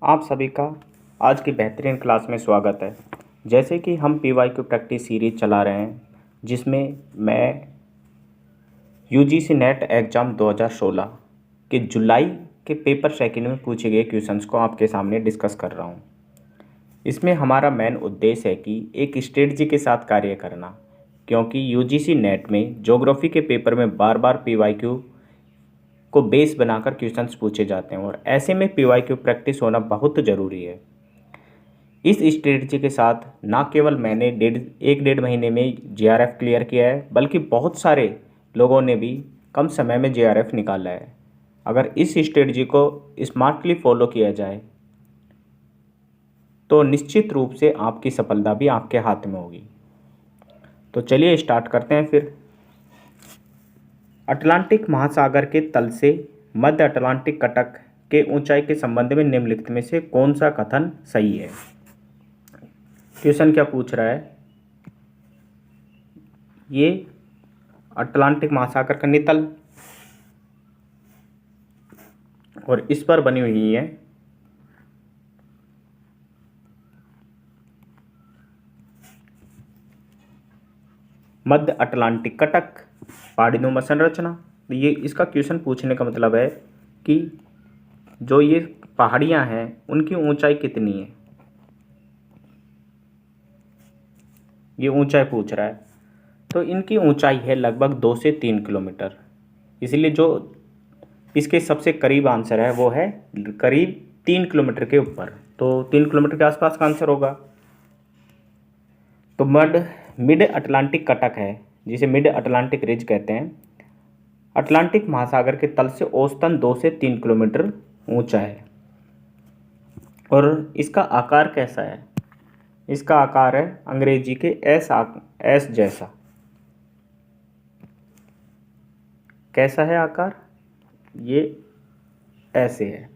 आप सभी का आज की बेहतरीन क्लास में स्वागत है। जैसे कि हम PYQ प्रैक्टिस सीरीज चला रहे हैं, जिसमें मैं UGC नेट एग्ज़ाम 2016 के जुलाई के पेपर सेकंड में पूछे गए क्वेश्चंस को आपके सामने डिस्कस कर रहा हूं। इसमें हमारा मेन उद्देश्य है कि एक स्ट्रेटजी के साथ कार्य करना, क्योंकि UGC नेट में ज्योग्राफी के पेपर में बार बार PYQ को बेस बनाकर क्वेश्चंस पूछे जाते हैं और ऐसे में PYQ प्रैक्टिस होना बहुत ज़रूरी है। इस स्ट्रेटजी के साथ ना केवल मैंने एक डेढ़ महीने में JRF क्लियर किया है, बल्कि बहुत सारे लोगों ने भी कम समय में JRF निकाला है। अगर इस स्ट्रेटजी को स्मार्टली फॉलो किया जाए तो निश्चित रूप से आपकी सफलता भी आपके हाथ में होगी। तो चलिए स्टार्ट करते हैं फिर। अटलांटिक महासागर के तल से मध्य अटलांटिक कटक के ऊंचाई के संबंध में निम्नलिखित में से कौन सा कथन सही है। क्वेश्चन क्या पूछ रहा है, ये अटलांटिक महासागर का नितल और इस पर बनी हुई है मध्य अटलांटिक कटक पहाड़ीनुमा संरचना। तो ये इसका क्वेश्चन पूछने का मतलब है कि जो ये पहाड़ियाँ हैं उनकी ऊंचाई कितनी है, ये ऊंचाई पूछ रहा है। तो इनकी ऊंचाई है लगभग 2 से 3 किलोमीटर। इसलिए जो इसके सबसे करीब आंसर है वो है करीब 3 किलोमीटर के ऊपर। तो 3 किलोमीटर के आसपास का आंसर होगा। तो मिड अटलांटिक कटक है, जिसे मिड अटलांटिक रिज कहते हैं, अटलांटिक महासागर के तल से औसतन 2 से 3 किलोमीटर ऊंचा है। और इसका आकार कैसा है, इसका आकार है अंग्रेजी के एस जैसा। कैसा है आकार, ये ऐसे है।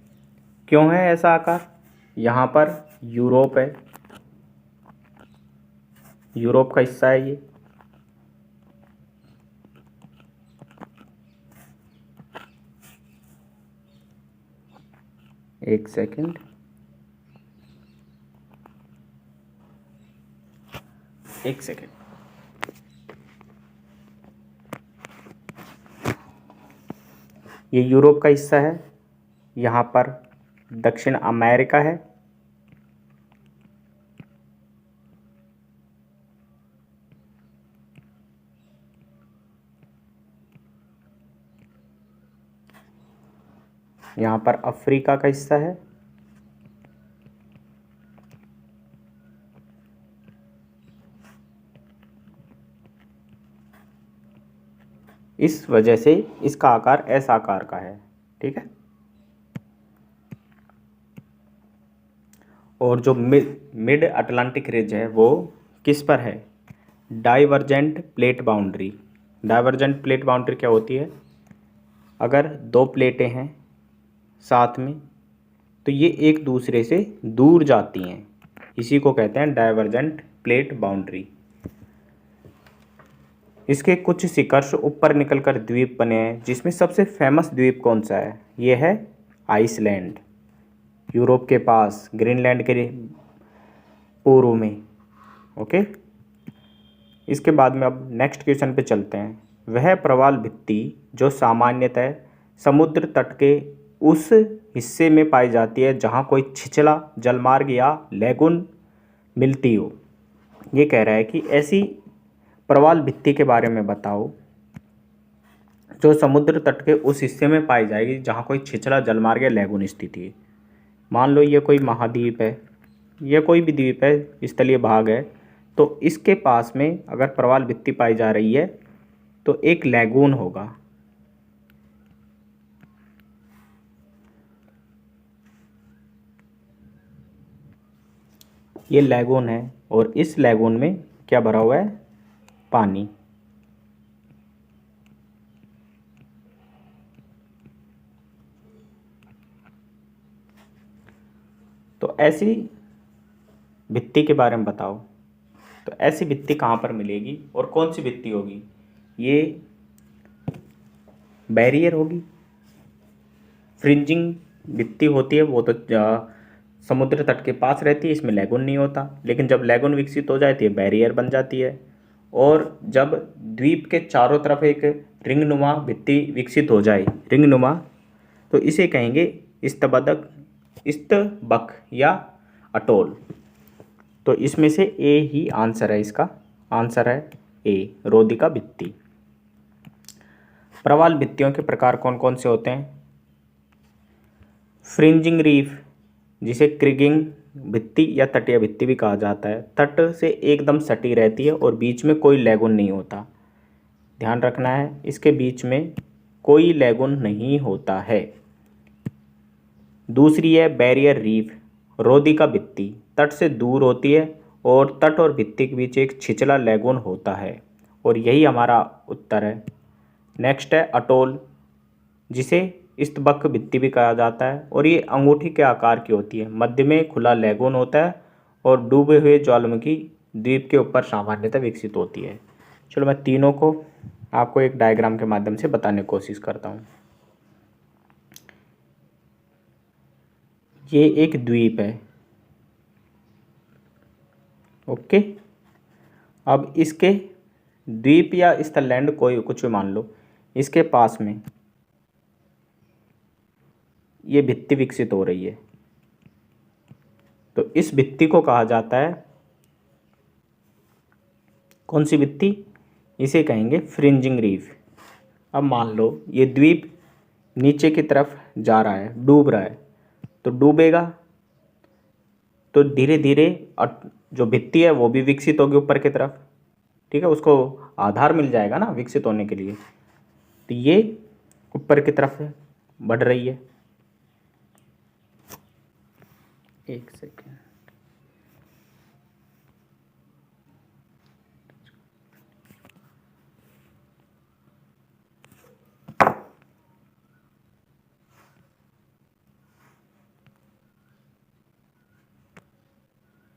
क्यों है ऐसा आकार, यहाँ पर यूरोप है, यूरोप का हिस्सा है ये। एक सेकंड, एक सेकंड। ये यूरोप का हिस्सा है, यहाँ पर दक्षिण अमेरिका है, यहाँ पर अफ्रीका का हिस्सा है, इस वजह से इसका आकार एस आकार का है। ठीक है। और जो मिड अटलांटिक रिज है वो किस पर है, divergent plate boundary. Divergent plate boundary क्या होती है, अगर दो प्लेटें हैं साथ में तो ये एक दूसरे से दूर जाती हैं, इसी को कहते हैं डाइवर्जेंट प्लेट बाउंड्री। इसके कुछ शिखर ऊपर निकलकर द्वीप बने हैं, जिसमें सबसे फेमस द्वीप कौन सा है, ये है आइसलैंड, यूरोप के पास ग्रीनलैंड के पूर्व में। ओके। इसके बाद में अब नेक्स्ट क्वेश्चन पे चलते हैं। वह प्रवाल भित्ति जो सामान्यतः समुद्र तट के उस हिस्से में पाई जाती है जहाँ कोई छिछला जलमार्ग या लैगून मिलती हो, ये कह रहा है कि ऐसी प्रवाल भित्ति के बारे में बताओ जो समुद्र तट के उस हिस्से में पाई जाएगी जहाँ कोई छिछला जलमार्ग या लैगून स्थित है। मान लो ये कोई महाद्वीप है, ये कोई भी द्वीप है, स्थलीय भाग है, तो इसके पास में अगर प्रवाल भित्ति पाई जा रही है तो एक लैगून होगा। ये लैगून है और इस लैगून में क्या भरा हुआ है, पानी। तो ऐसी भित्ति के बारे में बताओ। तो ऐसी भित्ति कहाँ पर मिलेगी और कौन सी भित्ति होगी, ये बैरियर होगी, फ्रिंजिंग भित्ति होती है वो तो समुद्र तट के पास रहती है, इसमें लैगून नहीं होता। लेकिन जब लैगून विकसित हो जाती है, बैरियर बन जाती है। और जब द्वीप के चारों तरफ एक रिंगनुमा भित्ति विकसित हो जाए, रिंगनुमा, तो इसे कहेंगे स्तबक, स्तबक या अटोल। तो इसमें से ए ही आंसर है, इसका आंसर है ए, रोदिका भित्ति। प्रवाल भित्तियों के प्रकार कौन कौन से होते हैं? फ्रिंजिंग रीफ, जिसे क्रिगिंग भित्ति या तटीय भित्ति भी कहा जाता है, तट से एकदम सटी रहती है और बीच में कोई लैगून नहीं होता। ध्यान रखना है, इसके बीच में कोई लैगून नहीं होता है। दूसरी है बैरियर रीफ, रोदिका भित्ति, तट से दूर होती है और तट और भित्ति के बीच एक छिछला लैगून होता है, और यही हमारा उत्तर है। नेक्स्ट है अटोल, जिसे स्तबक भित्ति भी कहा जाता है, और ये अंगूठी के आकार की होती है। मध्य में खुला लैगून होता है और डूबे हुए ज्वालामुखी द्वीप के ऊपर सामान्यतः विकसित होती है। चलो मैं तीनों को आपको एक डायग्राम के माध्यम से बताने की कोशिश करता हूँ। ये एक द्वीप है, ओके। अब इसके द्वीप या स्थललैंड कोई कुछ भी मान लो, इसके पास में ये भित्ति विकसित हो रही है, तो इस भित्ति को कहा जाता है, कौन सी भित्ति? इसे कहेंगे फ्रिंजिंग रीफ। अब मान लो ये द्वीप नीचे की तरफ जा रहा है, डूब रहा है, तो डूबेगा तो धीरे धीरे जो भित्ति है वो भी विकसित होगी ऊपर की तरफ, ठीक है, उसको आधार मिल जाएगा ना विकसित होने के लिए। तो ये ऊपर की तरफ बढ़ रही है। एक सेकेंड,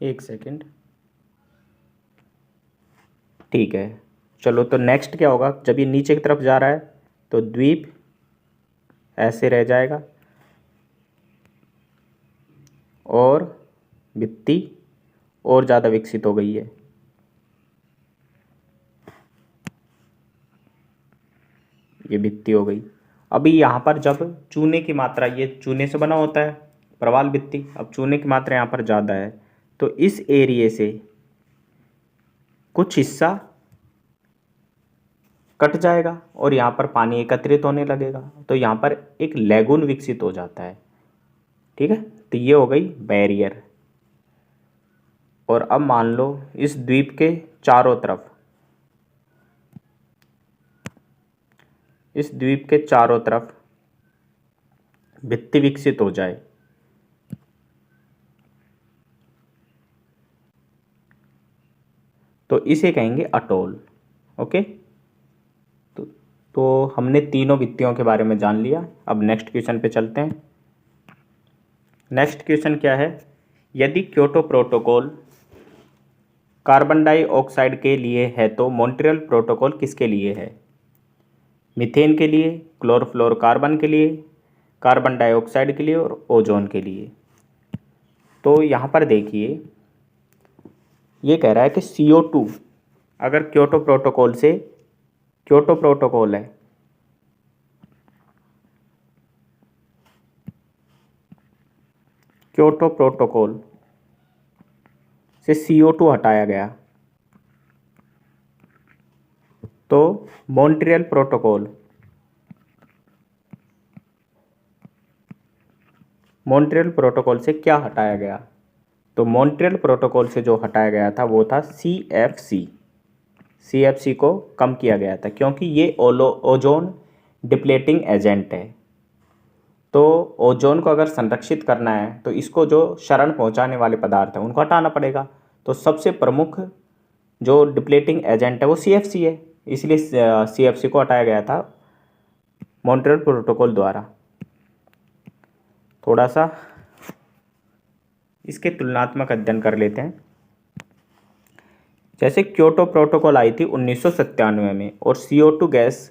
एक सेकेंड, ठीक है। चलो तो नेक्स्ट क्या होगा, जब ये नीचे की तरफ जा रहा है तो द्वीप ऐसे रह जाएगा और भित्ति और ज़्यादा विकसित हो गई है। ये भित्ति हो गई। अभी यहाँ पर जब चूने की मात्रा, ये चूने से बना होता है प्रवाल भित्ति, अब चूने की मात्रा यहाँ पर ज़्यादा है, तो इस एरिया से कुछ हिस्सा कट जाएगा और यहाँ पर पानी एकत्रित होने लगेगा, तो यहाँ पर एक लैगून विकसित हो जाता है, ठीक है। तो ये हो गई बैरियर। और अब मान लो इस द्वीप के चारों तरफ, इस द्वीप के चारों तरफ भित्ति विकसित हो जाए, तो इसे कहेंगे अटोल, ओके। तो हमने तीनों भित्तियों के बारे में जान लिया। अब नेक्स्ट क्वेश्चन पे चलते हैं। नेक्स्ट क्वेश्चन क्या है, यदि क्योटो प्रोटोकॉल कार्बन डाइऑक्साइड के लिए है तो मॉन्ट्रियल प्रोटोकॉल किसके लिए है? मीथेन के लिए, क्लोरोफ्लोरोकार्बन के लिए, कार्बन डाइऑक्साइड के लिए और ओजोन के लिए। तो यहाँ पर देखिए, ये कह रहा है कि CO2 अगर क्योटो प्रोटोकॉल से, क्योटो प्रोटोकॉल है, क्योटो प्रोटोकॉल से CO2 हटाया गया, तो मॉन्ट्रियल प्रोटोकॉल, मॉन्ट्रियल प्रोटोकॉल से क्या हटाया गया? तो मॉन्ट्रियल प्रोटोकॉल से जो हटाया गया था वो था CFC। CFC को कम किया गया था क्योंकि ये ओजोन डिप्लेटिंग एजेंट है। तो ओजोन को अगर संरक्षित करना है तो इसको जो क्षरण पहुंचाने वाले पदार्थ हैं उनको हटाना पड़ेगा। तो सबसे प्रमुख जो डिप्लेटिंग एजेंट है वो CFC है, इसलिए CFC को हटाया गया था मॉन्ट्रियल प्रोटोकॉल द्वारा। थोड़ा सा इसके तुलनात्मक अध्ययन कर लेते हैं। जैसे क्योटो प्रोटोकॉल आई थी 1997 में और CO2 गैस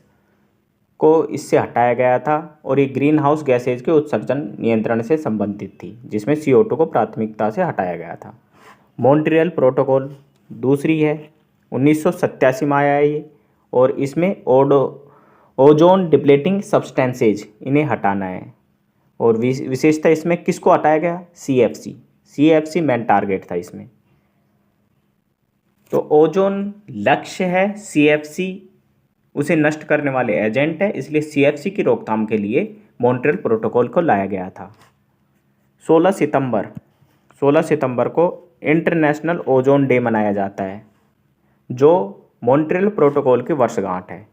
को इससे हटाया गया था और ये ग्रीन हाउस गैसेज के उत्सर्जन नियंत्रण से संबंधित थी, जिसमें CO2 को प्राथमिकता से हटाया गया था। मॉन्ट्रियल प्रोटोकॉल दूसरी है, 1987 में आया है ये, और इसमें ओजोन डिप्लेटिंग सब्सटेंसेज इन्हें हटाना है। और विशेषता इसमें किसको हटाया गया? CFC मेन टारगेट था इसमें। तो ओजोन लक्ष्य है, CFC उसे नष्ट करने वाले एजेंट है, इसलिए CFC की रोकथाम के लिए मॉन्ट्रियल प्रोटोकॉल को लाया गया था। 16 सितंबर को इंटरनेशनल ओजोन डे मनाया जाता है, जो मॉन्ट्रियल प्रोटोकॉल की वर्षगांठ है।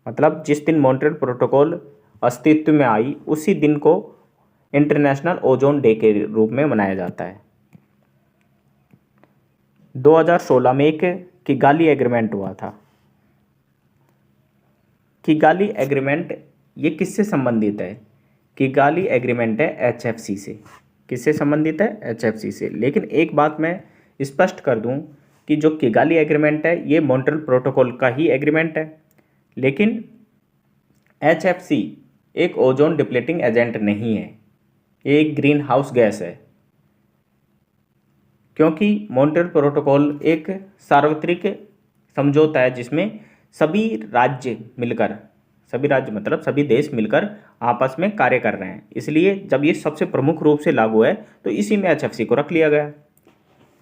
मतलब जिस दिन मॉन्ट्रियल प्रोटोकॉल अस्तित्व में आई उसी दिन को इंटरनेशनल ओजोन डे के रूप में मनाया जाता है। 2016 में एक किगाली एग्रीमेंट हुआ था। किगाली एग्रीमेंट ये किससे संबंधित है? किगाली एग्रीमेंट है HFC से। किससे संबंधित है? HFC से। लेकिन एक बात मैं स्पष्ट कर दूं कि जो किगाली एग्रीमेंट है ये मॉन्ट्रियल प्रोटोकॉल का ही एग्रीमेंट है, लेकिन HFC एक ओजोन डिप्लेटिंग एजेंट नहीं है, ये एक ग्रीन हाउस गैस है। क्योंकि मॉन्ट्रियल प्रोटोकॉल एक सार्वत्रिक समझौता है जिसमें सभी राज्य मतलब सभी देश मिलकर आपस में कार्य कर रहे हैं, इसलिए जब ये सबसे प्रमुख रूप से लागू है तो इसी में HFC को रख लिया गया।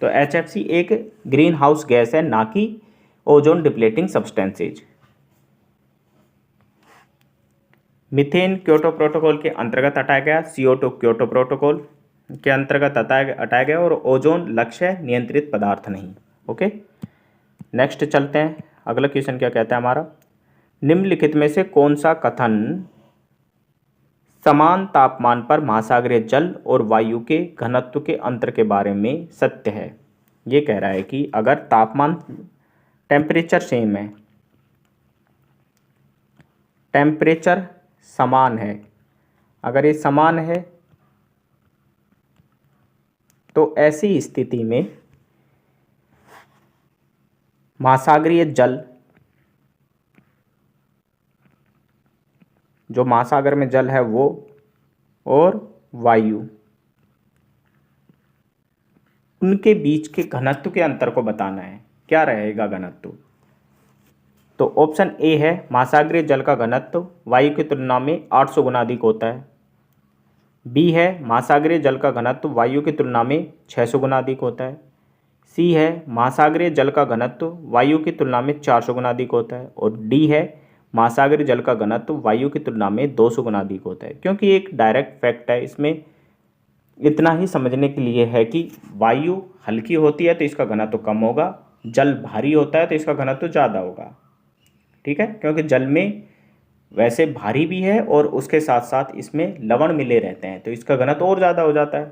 तो HFC एक ग्रीन हाउस गैस है, ना कि ozone depleting substances. Methane Kyoto protocol के अंतर्गत हटाया गया, CO2 क्योटो प्रोटोकॉल के अंतर्गत हटाया गया, और ओजोन लक्ष्य नियंत्रित पदार्थ नहीं। ओके, नेक्स्ट चलते हैं। अगला क्वेश्चन क्या कहता है हमारा? निम्नलिखित में से कौन सा कथन समान तापमान पर महासागरीय जल और वायु के घनत्व के अंतर के बारे में सत्य है? ये कह रहा है कि अगर तापमान टेम्परेचर सेम है, टेम्परेचर समान है, अगर ये समान है तो ऐसी स्थिति में महासागरीय जल, जो महासागर में जल है वो, और वायु, उनके बीच के घनत्व के अंतर को बताना है। क्या रहेगा घनत्व? तो ऑप्शन ए है महासागरीय जल का घनत्व वायु की तुलना में 800 गुना अधिक होता है। बी है महासागरीय जल का घनत्व वायु की तुलना में 600 गुना अधिक होता है। सी है महासागरीय जल का घनत्व वायु की तुलना में 400 गुना अधिक होता है। और डी है महासागरीय जल का घनत्व वायु की तुलना में 200 गुना अधिक होता है। क्योंकि एक डायरेक्ट फैक्ट है, इसमें इतना ही समझने के लिए है कि वायु हल्की होती है तो इसका घनत्व कम होगा, जल भारी होता है तो इसका घनत्व ज़्यादा होगा। ठीक है, क्योंकि जल में वैसे भारी भी है और उसके साथ साथ इसमें लवण मिले रहते हैं तो इसका घनत्व और ज़्यादा हो जाता है।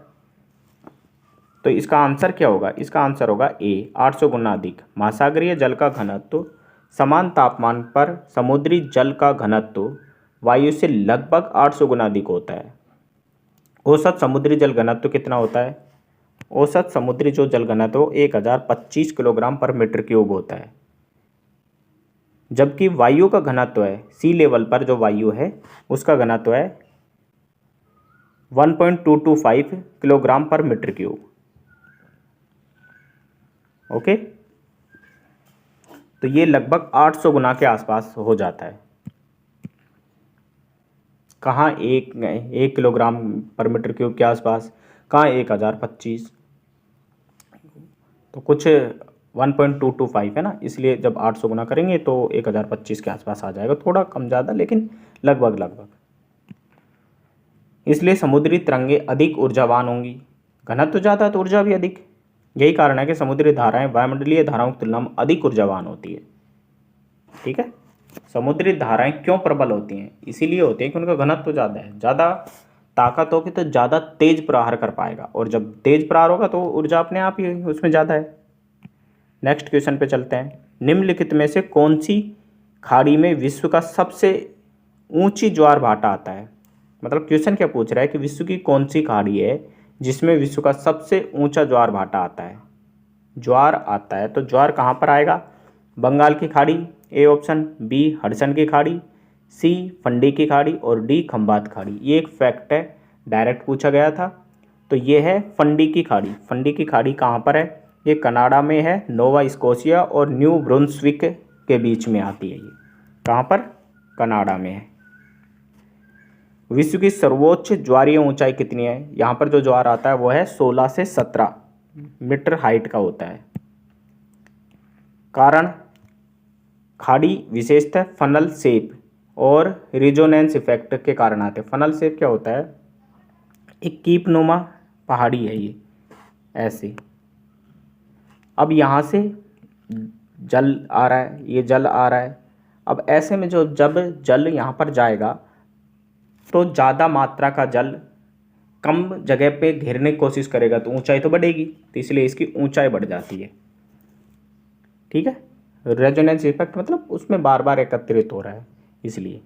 तो इसका आंसर क्या होगा? इसका आंसर होगा ए, 800 गुना अधिक। महासागरीय जल का घनत्व समान तापमान पर समुद्री जल का घनत्व वायु से लगभग 800 गुना अधिक होता है। औसत समुद्री जल घनत्व कितना होता है? औसत समुद्री जो जल घनत्व 1025 किलोग्राम पर मीटर क्यूब होता है, जबकि वायु का घनत्व है, सी लेवल पर जो वायु है उसका घनत्व है 1.225 किलोग्राम पर मीटर क्यूब। ओके, तो ये लगभग 800 गुना के आसपास हो जाता है। कहाँ एक किलोग्राम पर मीटर क्यूब के आसपास, कहाँ 1025, तो कुछ 1.225 है ना, इसलिए जब 800 गुना करेंगे तो 1025 के आसपास आ जाएगा, थोड़ा कम ज़्यादा लेकिन लगभग। इसलिए समुद्री तरंगें अधिक ऊर्जावान होंगी, घनत्व ज़्यादा तो ऊर्जा भी अधिक। यही कारण है कि समुद्री धाराएं वायुमंडलीय धाराओं की तुलना में अधिक ऊर्जावान होती है। ठीक है, समुद्री धाराएं क्यों प्रबल होती हैं? इसीलिए होती है कि उनका घनत्व ज़्यादा है, ज़्यादा ताकत होगी तो ज़्यादा तेज प्रहार कर पाएगा, और जब तेज प्रहार होगा तो ऊर्जा अपने आप ही उसमें ज़्यादा है। नेक्स्ट क्वेश्चन पे चलते हैं। निम्नलिखित में से कौन सी खाड़ी में विश्व का सबसे ऊंची ज्वार भाटा आता है? मतलब क्वेश्चन क्या पूछ रहा है कि विश्व की कौन सी खाड़ी है जिसमें विश्व का सबसे ऊंचा ज्वार भाटा आता है? ज्वार आता है तो ज्वार कहाँ पर आएगा? बंगाल की खाड़ी ए ऑप्शन, बी हडसन की खाड़ी, सी फंडी की खाड़ी और डी खंबात खाड़ी। ये एक फैक्ट है, डायरेक्ट पूछा गया था। तो ये है फंडी की खाड़ी। फंडी की खाड़ी कहाँ पर है? ये कनाडा में है, नोवा स्कोशिया और न्यू ब्रुंसविक के बीच में आती है। ये कहाँ पर? कनाडा में है। विश्व की सर्वोच्च ज्वारीय ऊंचाई कितनी है? यहाँ पर जो ज्वार आता है वो है 16 से 17 मीटर हाइट का होता है। कारण खाड़ी विशेषतः फनल शेप और रिजोनेंस इफेक्ट के कारण आते हैं। फनल शेप क्या होता है? एक कीपनुमा पहाड़ी है ये, ऐसे। अब यहाँ से जल आ रहा है, ये जल आ रहा है। अब ऐसे में जब जल यहाँ पर जाएगा तो ज़्यादा मात्रा का जल कम जगह पे घेरने की कोशिश करेगा तो ऊंचाई तो बढ़ेगी, तो इसलिए इसकी ऊंचाई बढ़ जाती है। ठीक है, रेजोनेंस इफेक्ट मतलब उसमें बार बार एकत्रित हो रहा है, इसलिए।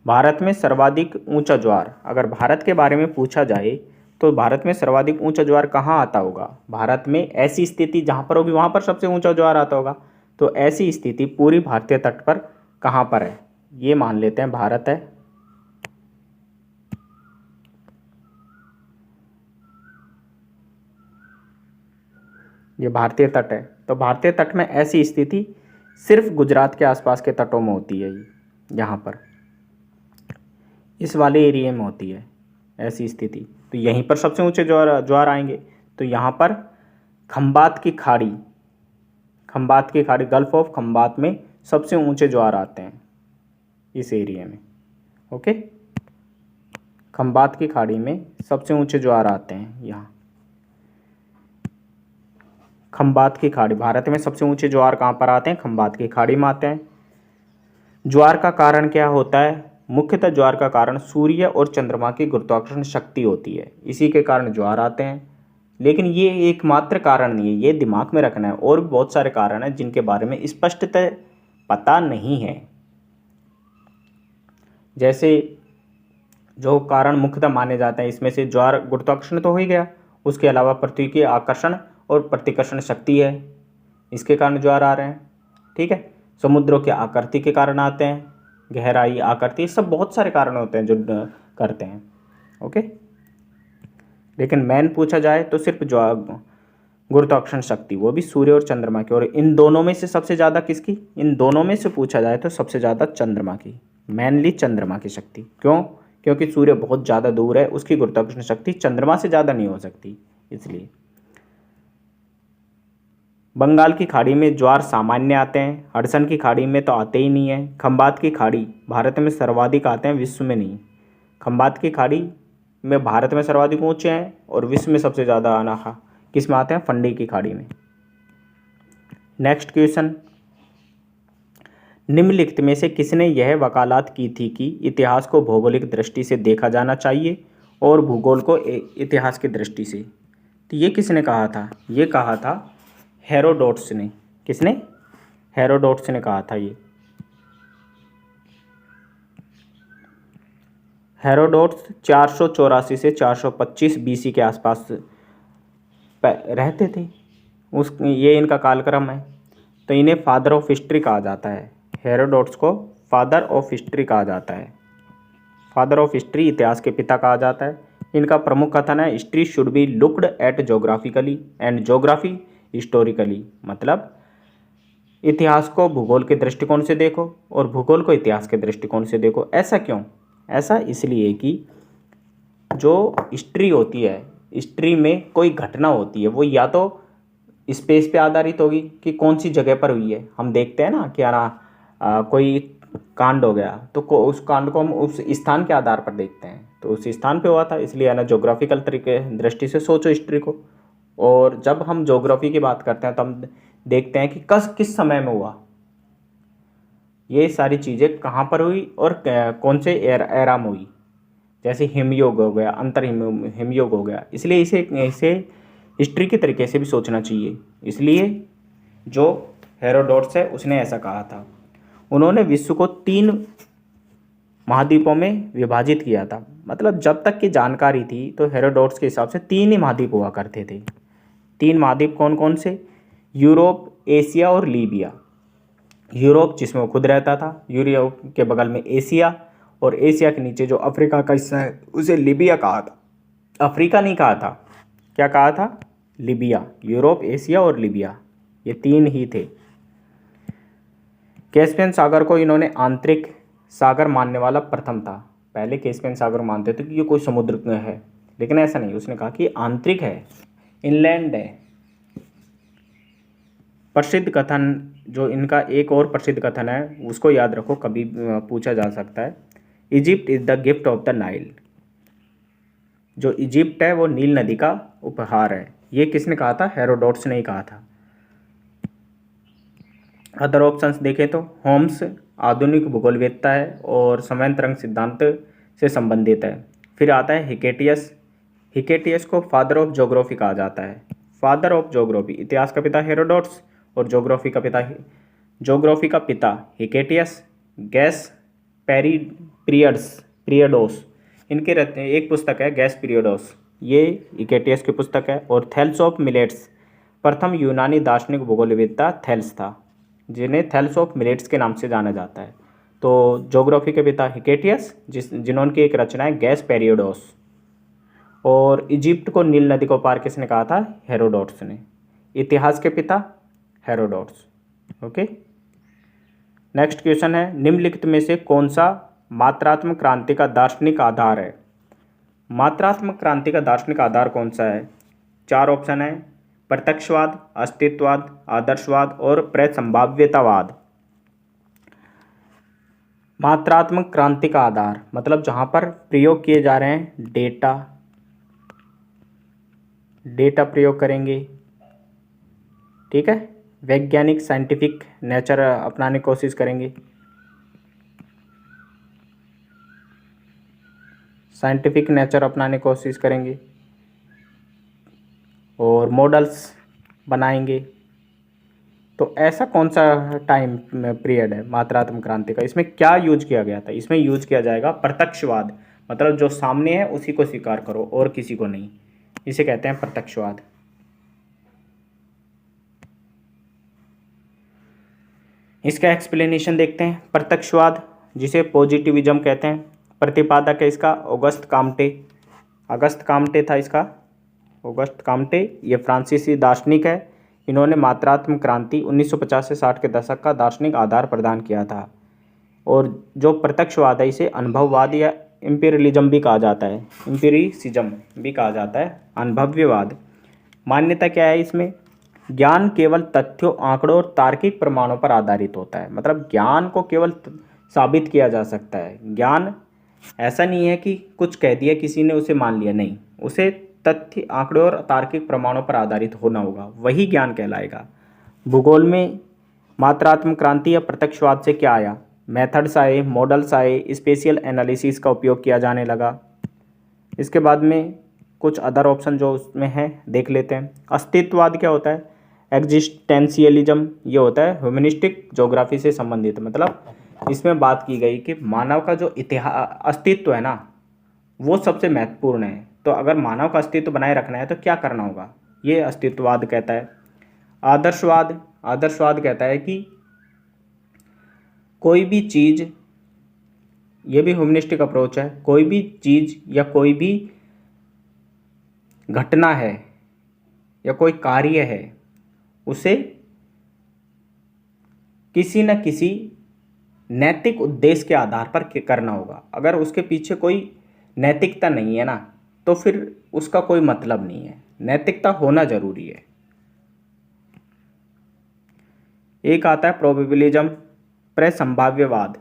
भारत में सर्वाधिक ऊंचा ज्वार, अगर भारत के बारे में पूछा जाए तो भारत में सर्वाधिक ऊंचा ज्वार कहाँ आता होगा? भारत में ऐसी स्थिति जहाँ पर होगी वहाँ पर सबसे ऊंचा ज्वार आता होगा। तो ऐसी स्थिति पूरी भारतीय तट पर कहाँ पर है? ये मान लेते हैं भारत है। ये भारतीय तट है, तो भारतीय तट में ऐसी स्थिति सिर्फ गुजरात के आसपास के तटों में होती है। यहाँ पर इस वाले एरिया में होती है ऐसी स्थिति, तो यहीं पर सबसे ऊंचे ज्वार आएंगे। तो यहाँ पर खंबात की खाड़ी, गल्फ ऑफ खंबात में सबसे ऊंचे ज्वार आते हैं इस एरिया में। ओके, खंबात की खाड़ी में सबसे ऊंचे ज्वार आते हैं यहाँ। खंबात की खाड़ी, भारत में सबसे ऊंचे ज्वार कहाँ पर आते हैं? खंबात की खाड़ी में आते हैं। ज्वार का कारण क्या होता है? मुख्यतः ज्वार का कारण सूर्य और चंद्रमा की गुरुत्वाकर्षण शक्ति होती है, इसी के कारण ज्वार आते हैं। लेकिन ये एकमात्र कारण नहीं है, ये दिमाग में रखना है। और भी बहुत सारे कारण हैं जिनके बारे में स्पष्टतः पता नहीं है। जैसे जो कारण मुख्यतः माने जाते हैं, इसमें से ज्वार गुरुत्वाकर्षण तो हो ही गया, उसके अलावा पृथ्वी के आकर्षण और प्रतिकर्षण शक्ति है, इसके कारण ज्वार आ रहे हैं। ठीक है, समुद्रों की आकृति के कारण आते हैं, गहराई, आकृति, सब बहुत सारे कारण होते हैं जो करते हैं। ओके, लेकिन मेन पूछा जाए तो सिर्फ गुरुत्वाकर्षण शक्ति, वो भी सूर्य और चंद्रमा की। और इन दोनों में से सबसे ज़्यादा किसकी? इन दोनों में से पूछा जाए तो सबसे ज़्यादा चंद्रमा की, मेनली चंद्रमा की शक्ति। क्यों? क्योंकि सूर्य बहुत ज़्यादा दूर है, उसकी गुरुत्वाकर्षण शक्ति चंद्रमा से ज़्यादा नहीं हो सकती, इसलिए। बंगाल की खाड़ी में ज्वार सामान्य आते हैं, हडसन की खाड़ी में तो आते ही नहीं है। खंबात की खाड़ी भारत में सर्वाधिक आते हैं, विश्व में नहीं। खंबात की खाड़ी में भारत में सर्वाधिक ऊंचे हैं और विश्व में सबसे ज़्यादा आना किस में आते हैं? फंडी की खाड़ी में। नेक्स्ट क्वेश्चन, निम्नलिखित में से किसने यह वकालत की थी कि इतिहास को भौगोलिक दृष्टि से देखा जाना चाहिए और भूगोल को इतिहास की दृष्टि से? तो ये किसने कहा था? ये कहा था हेरोडोटस ने। किसने? हेरोडोटस ने कहा था ये। हेरोडोटस 484 से 425 बीसी के आसपास रहते थे। ये इनका कालक्रम है, तो इन्हें फादर ऑफ हिस्ट्री कहा जाता है। हेरोडोटस को फादर ऑफ हिस्ट्री कहा जाता है। फादर ऑफ हिस्ट्री, इतिहास के पिता कहा जाता है। इनका प्रमुख कथन है, history should be looked at geographically and geography historically. मतलब इतिहास को भूगोल के दृष्टिकोण से देखो और भूगोल को इतिहास के दृष्टिकोण से देखो। ऐसा क्यों? ऐसा इसलिए कि जो हिस्ट्री होती है, हिस्ट्री में कोई घटना होती है वो या तो स्पेस पे आधारित होगी कि कौन सी जगह पर हुई है। हम देखते हैं ना कि कोई कांड हो गया तो उस कांड को हम उस स्थान के आधार पर देखते हैं, तो उस स्थान पे हुआ था, इसलिए ना जोग्राफिकल तरीके दृष्टि से सोचो हिस्ट्री को। और जब हम ज्योग्राफी की बात करते हैं तो हम देखते हैं कि किस समय में हुआ, ये सारी चीज़ें कहाँ पर हुई और कौन से एरा में हुई। जैसे हिमयोग हो गया, अंतर हिमयोग हो गया, इसलिए इसे हिस्ट्री के तरीके से भी सोचना चाहिए। इसलिए जो हेरोडोटस है उसने ऐसा कहा था। उन्होंने विश्व को 3 महाद्वीपों में विभाजित किया था। मतलब जब तक की जानकारी थी तो हेरोडोटस के हिसाब से 3 ही महाद्वीप हुआ करते थे। 3 महाद्वीप कौन कौन से? यूरोप, एशिया और लीबिया। यूरोप जिसमें वो खुद रहता था, यूरोप के बगल में एशिया, और एशिया के नीचे जो अफ्रीका का हिस्सा है उसे लीबिया कहा था। अफ्रीका नहीं कहा था, क्या कहा था? लीबिया। यूरोप, एशिया और लीबिया, ये तीन ही थे। कैस्पियन सागर को इन्होंने आंतरिक सागर मानने वाला प्रथम था। पहले कैस्पियन सागर मानते थे कि ये कोई समुद्र में है, लेकिन ऐसा नहीं, उसने कहा कि आंतरिक है, इनलैंड है। प्रसिद्ध कथन जो इनका एक और प्रसिद्ध कथन है उसको याद रखो, कभी पूछा जा सकता है। Egypt is the gift of the Nile. जो इजिप्ट है वो नील नदी का उपहार है। ये किसने कहा था? हेरोडोटस ने ही कहा था। अदर ऑप्शंस देखें तो होम्स आधुनिक भूगोलवेत्ता है और समय तरंग सिद्धांत से संबंधित है। फिर आता है हिकेटियस। हिकेटियस को फादर ऑफ ज्योग्राफी कहा जाता है। फादर ऑफ ज्योग्राफी, इतिहास का पिता हेरोडोटस और ज्योग्राफी का पिता हिकेटियस। गैस पीरियडोस इनके रहते हैं, एक पुस्तक है गैस पीरियडोस, ये हिकेटियस की पुस्तक है। और थेल्स ऑफ मिलेट्स, प्रथम यूनानी दार्शनिक भूगोलवेत्ता थेल्स था, जिन्हें थेल्स ऑफ मिलेट्स के नाम से जाना जाता है। तो ज्योग्राफी के पिता हिकेटियस, जिन्होंने एक रचना है गैस पेरियोडोस। और इजिप्ट को नील नदी को पार किसने कहा था? हेरोडोटस ने। इतिहास के पिता हेरोडोटस। ओके, नेक्स्ट क्वेश्चन है, निम्नलिखित में से कौन सा मात्रात्मक क्रांति का दार्शनिक आधार है? मात्रात्मक क्रांति का दार्शनिक आधार कौन सा है? चार ऑप्शन है, प्रत्यक्षवाद, अस्तित्ववाद, आदर्शवाद और प्रसंभाव्यतावाद। मात्रात्मक क्रांति का आधार मतलब जहाँ पर प्रयोग किए जा रहे हैं डेटा प्रयोग करेंगे, ठीक है। वैज्ञानिक साइंटिफिक नेचर अपनाने की कोशिश करेंगे, साइंटिफिक नेचर अपनाने की कोशिश करेंगे और मॉडल्स बनाएंगे। तो ऐसा कौन सा टाइम पीरियड है मात्रात्मक क्रांति का? इसमें क्या यूज किया गया था? इसमें यूज किया जाएगा प्रत्यक्षवाद, मतलब जो सामने है उसी को स्वीकार करो और किसी को नहीं, इसे कहते हैं प्रत्यक्षवाद। इसका एक्सप्लेनेशन देखते हैं। प्रत्यक्षवाद जिसे पॉजिटिविज्म कहते हैं, प्रतिपादक है इसका ऑगस्ट काम्टे था इसका, ऑगस्ट काम्टे। ये फ्रांसीसी दार्शनिक है। इन्होंने मात्रात्मक क्रांति 1950 से 60 के दशक का दार्शनिक आधार प्रदान किया था। और जो प्रत्यक्षवाद है इसे अनुभववाद या एम्पिरियलिज्म भी कहा जाता है, एम्पिरिसिज्म भी कहा जाता है, अनुभव्यवाद। मान्यता क्या है इसमें? ज्ञान केवल तथ्यों, आंकड़ों और तार्किक प्रमाणों पर आधारित होता है। मतलब ज्ञान को केवल साबित किया जा सकता है। ज्ञान ऐसा नहीं है कि कुछ कह दिया किसी ने उसे मान लिया, नहीं, उसे तथ्य, आंकड़ों और तार्किक प्रमाणों पर आधारित होना होगा, वही ज्ञान कहलाएगा। भूगोल में मात्रात्मक क्रांति या प्रत्यक्षवाद से क्या आया? मेथड्स आए, मॉडल्स आए, स्पेशियल एनालिसिस का उपयोग किया जाने लगा। इसके बाद में कुछ अदर ऑप्शन जो उसमें है देख लेते हैं। अस्तित्ववाद क्या होता है? एग्जिस्टेंशियलिज्म, ये होता है ह्यूमनिस्टिक ज्योग्राफी से संबंधित। मतलब इसमें बात की गई कि मानव का जो अस्तित्व है ना, वो सबसे महत्वपूर्ण है। तो अगर मानव का अस्तित्व बनाए रखना है तो क्या करना होगा, ये अस्तित्ववाद कहता है। आदर्शवाद कहता है कि कोई भी चीज़, ये भी ह्यूमनिस्टिक अप्रोच है, कोई भी चीज़ या कोई भी घटना है या कोई कार्य है, उसे किसी न किसी नैतिक उद्देश्य के आधार पर करना होगा। अगर उसके पीछे कोई नैतिकता नहीं है ना, तो फिर उसका कोई मतलब नहीं है। नैतिकता होना जरूरी है। एक आता है प्रोबेबिलिज्म, प्रसंभाव्यवाद।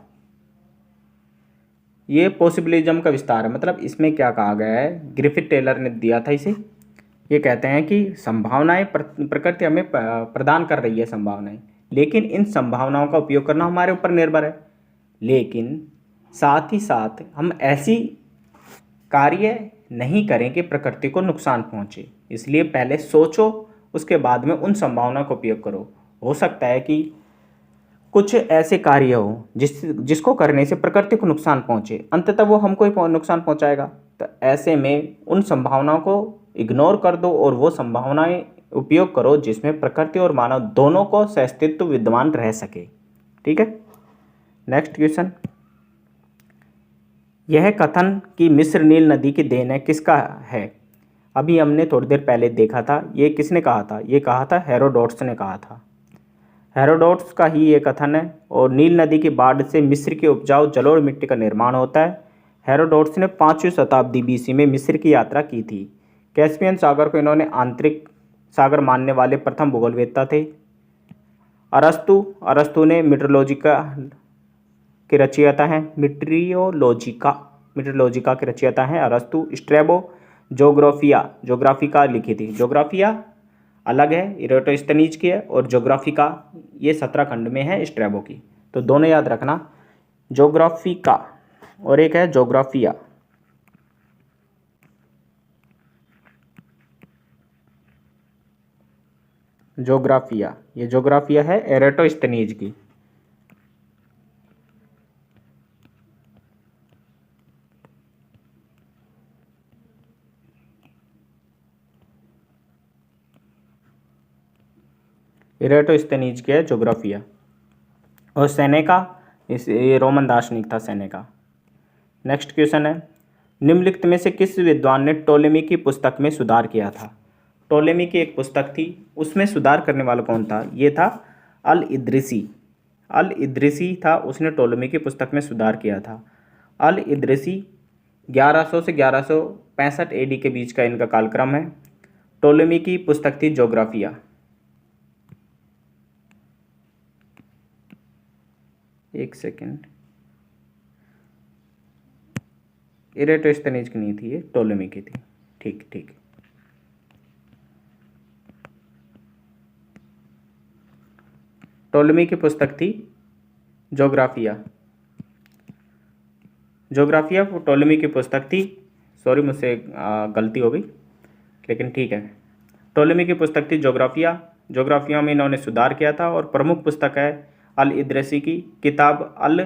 ये पॉसिबिलिज्म का विस्तार है। मतलब इसमें क्या कहा गया है, ग्रिफिथ टेलर ने दिया था इसे। ये कहते हैं कि संभावनाएं प्रकृति हमें प्रदान कर रही है संभावनाएं, लेकिन इन संभावनाओं का उपयोग करना हमारे ऊपर निर्भर है। लेकिन साथ ही साथ हम ऐसी कार्य नहीं करें कि प्रकृति को नुकसान पहुंचे। इसलिए पहले सोचो, उसके बाद में उन संभावनाओं का उपयोग करो। हो सकता है कि कुछ ऐसे कार्य हो जिसको करने से प्रकृति को नुकसान पहुंचे, अंततः वो हमको ही नुकसान पहुंचाएगा। तो ऐसे में उन संभावनाओं को इग्नोर कर दो और वो संभावनाएं उपयोग करो जिसमें प्रकृति और मानव दोनों को सहअस्तित्व विद्यमान रह सके। ठीक है। नेक्स्ट क्वेश्चन, यह कथन कि मिस्र नील नदी की देन है किसका है? अभी हमने थोड़ी देर पहले देखा था, ये किसने कहा था? ये कहा था हेरोडोटस ने कहा था। हेरोडोटस का ही ये कथन है। और नील नदी की बाढ़ से मिस्र की उपजाऊ जलोढ़ मिट्टी का निर्माण होता है। हेरोडोटस ने 5वीं शताब्दी बीसी में मिस्र की यात्रा की थी। कैस्पियन सागर को इन्होंने आंतरिक सागर मानने वाले प्रथम भूगोलवेत्ता थे। अरस्तु ने मीटरोलॉजिका के रचयिता हैं। मीटरोलॉजिका के रचयिता हैं अरस्तु। स्ट्रैबो जोग्राफिका लिखी थी। जोग्राफिया अलग है, इरेटोस्थनीज की है, और जोग्राफिका ये 17 खंड में है स्ट्रैबो की। तो दोनों याद रखना, जोग्राफिका और एक है जोग्राफिया। जोग्राफिया, ये जोग्राफिया है एरेटोस्थनीज की। इरेटोस्थनीज की है जोग्राफिया। और सेनेका, ये रोमन दार्शनिक था सेनेका। नेक्स्ट क्वेश्चन है, निम्नलिखित में से किस विद्वान ने टोलेमी की पुस्तक में सुधार किया था? टोलेमी की एक पुस्तक थी, उसमें सुधार करने वाला कौन था? ये था अल इद्रिसी। अल इद्रिसी था, उसने टोलेमी की पुस्तक में सुधार किया था। अल इद्रिसी 1100 से 1165 एडी के बीच का इनका कालक्रम है। टोलेमी की पुस्तक थी जोग्राफिया। एक सेकेंड, इरेटोस्थनीज की नहीं थी, ये टोलेमी की थी। ठीक ठीक। टोलेमी की पुस्तक थी जोग्राफिया। जोग्राफिया टोलेमी की पुस्तक थी। सॉरी, मुझसे गलती हो गई, लेकिन ठीक है। टोलेमी की पुस्तक थी जोग्राफिया। जोग्राफिया में इन्होंने सुधार किया था। और प्रमुख पुस्तक है अल इद्रिसी की किताब अल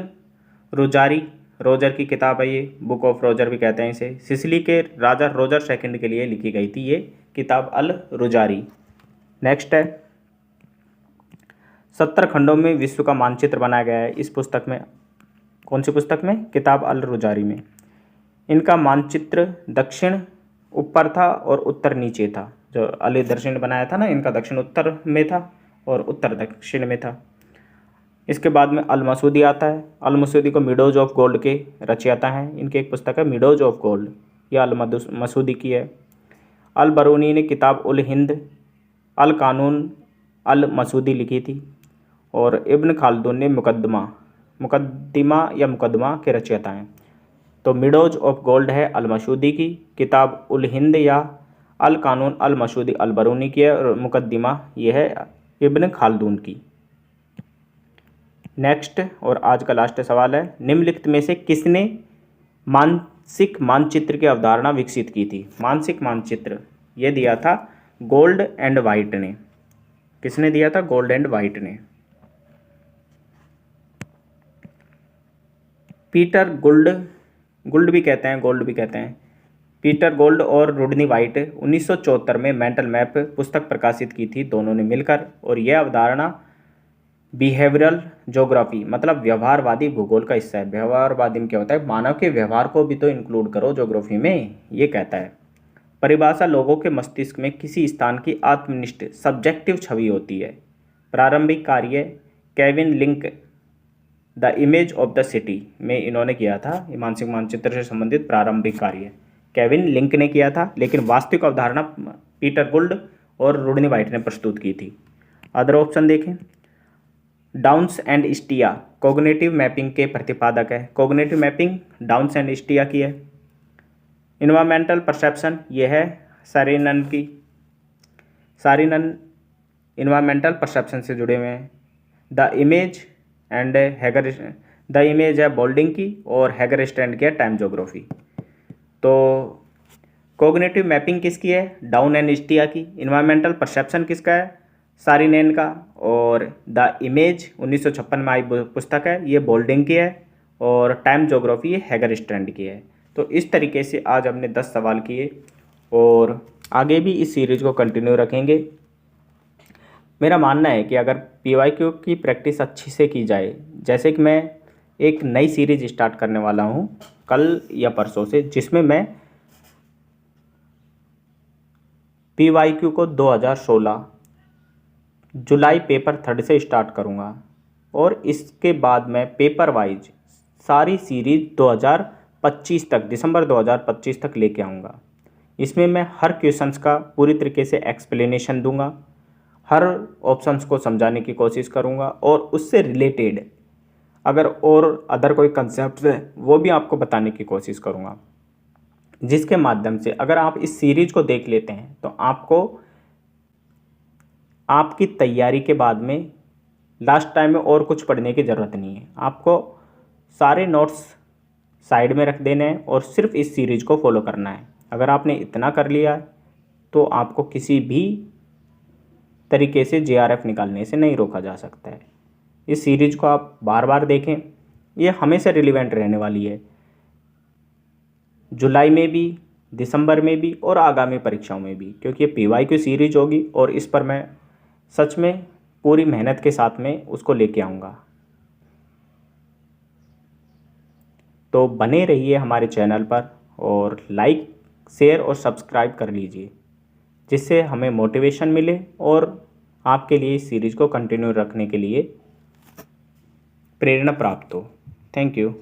रुजारी। रोजर की किताब है ये, बुक ऑफ रोजर भी कहते हैं इसे। सिसिली के राजा रोजर सेकंड के लिए लिखी गई थी ये किताब अल रुजारी। नेक्स्ट है, 70 खंडों में विश्व का मानचित्र बनाया गया है इस पुस्तक में। कौन सी पुस्तक में? किताब अल रुजारी में। इनका मानचित्र दक्षिण ऊपर था और उत्तर नीचे था। जो अल इद्रिसी ने बनाया था ना, इनका दक्षिण उत्तर में था और उत्तर दक्षिण में था। इसके बाद में अल मसूदी आता है। अल मसूदी को मिडोज ऑफ गोल्ड के रचयिता हैं। इनकी एक पुस्तक है मिडोज ऑफ गोल्ड, यह अल मसूदी की है। अल बरूनी ने किताब उल हिंद अल कानून अल मसूदी लिखी थी। और इब्न खालदून ने मुकद्दमा के रचयिता हैं। तो मिडोज ऑफ गोल्ड है अल मसूदी की, किताब उल हिंद या अल कानून अल मसूदी अल बरूनी की है, और मुकद्दमा यह है इब्न खालदून की। नेक्स्ट और आज का लास्ट सवाल है, निम्नलिखित में से किसने मानसिक मानचित्र की अवधारणा विकसित की थी? मानसिक मानचित्र ये दिया था गोल्ड एंड वाइट ने। किसने दिया था? गोल्ड एंड वाइट ने। पीटर गुल्ड भी कहते हैं, गोल्ड भी कहते हैं। पीटर गोल्ड और रुडनी वाइट 1974 में मेंटल मैप पुस्तक प्रकाशित की थी दोनों ने मिलकर। और यह अवधारणा बिहेवियरल ज्योग्राफी मतलब व्यवहारवादी भूगोल का हिस्सा है। व्यवहारवादी में क्या होता है? मानव के व्यवहार को भी तो इंक्लूड करो ज्योग्राफी में, ये कहता है। परिभाषा लोगों के मस्तिष्क में किसी स्थान की आत्मनिष्ठ सब्जेक्टिव छवि होती है। प्रारंभिक कार्य Kevin link the image of the city में इन्होंने किया था। मानसिक मानचित्र से संबंधित प्रारंभिक कार्य केविन लिंक ने किया था, लेकिन वास्तविक अवधारणा पीटर गुल्ड और रुडनी वाइट ने प्रस्तुत की थी। अदर ऑप्शन देखें, डाउन्स एंड स्टिया कोग्निटिव मैपिंग के प्रतिपादक है। कोग्निटिव मैपिंग डाउन्स एंड स्टिया की है। इन्वायरमेंटल परसेप्शन ये है सारिनन की। सारिनन इन्वायरमेंटल परसेप्शन से जुड़े हुए हैं। The image and hugger, the image है बोल्डिंग की, और हैगर स्टैंड की है टाइम ज्योग्राफी। तो कोग्निटिव मैपिंग किसकी है? डाउन एंड स्टिया की। इन्वायरमेंटल परसेप्शन किसका है? सारिनेन का। और द इमेज 1956 में आई पुस्तक है, ये बोल्डिंग की है। और टाइम ज्योग्राफी ये हैगर स्टैंड की है। तो इस तरीके से आज हमने 10 सवाल किए और आगे भी इस सीरीज को कंटिन्यू रखेंगे। मेरा मानना है कि अगर PYQ की प्रैक्टिस अच्छी से की जाए, जैसे कि मैं एक नई सीरीज स्टार्ट करने वाला हूँ कल या परसों से, जिसमें मैं PYQ को 2016 जुलाई पेपर 3 से स्टार्ट करूँगा और इसके बाद मैं पेपर वाइज सारी सीरीज 2025 तक, दिसंबर 2025 तक लेके आऊँगा। इसमें मैं हर क्वेश्चंस का पूरी तरीके से एक्सप्लेनेशन दूंगा, हर ऑप्शंस को समझाने की कोशिश करूंगा और उससे रिलेटेड अगर और अदर कोई कंसेप्ट है वो भी आपको बताने की कोशिश करूंगा, जिसके माध्यम से अगर आप इस सीरीज को देख लेते हैं तो आपको आपकी तैयारी के बाद में लास्ट टाइम में और कुछ पढ़ने की ज़रूरत नहीं है। आपको सारे नोट्स साइड में रख देने हैं और सिर्फ इस सीरीज को फॉलो करना है। अगर आपने इतना कर लिया तो आपको किसी भी तरीके से JRF निकालने से नहीं रोका जा सकता है। इस सीरीज को आप बार बार देखें, ये हमेशा रिलेवेंट रहने वाली है, जुलाई में भी, दिसंबर में भी और आगामी परीक्षाओं में भी, क्योंकि ये PYQ सीरीज होगी और इस पर मैं सच में पूरी मेहनत के साथ में उसको लेके आऊँगा। तो बने रहिए हमारे चैनल पर और लाइक, शेयर और सब्सक्राइब कर लीजिए, जिससे हमें मोटिवेशन मिले और आपके लिए इस सीरीज़ को कंटिन्यू रखने के लिए प्रेरणा प्राप्त हो। Thank you.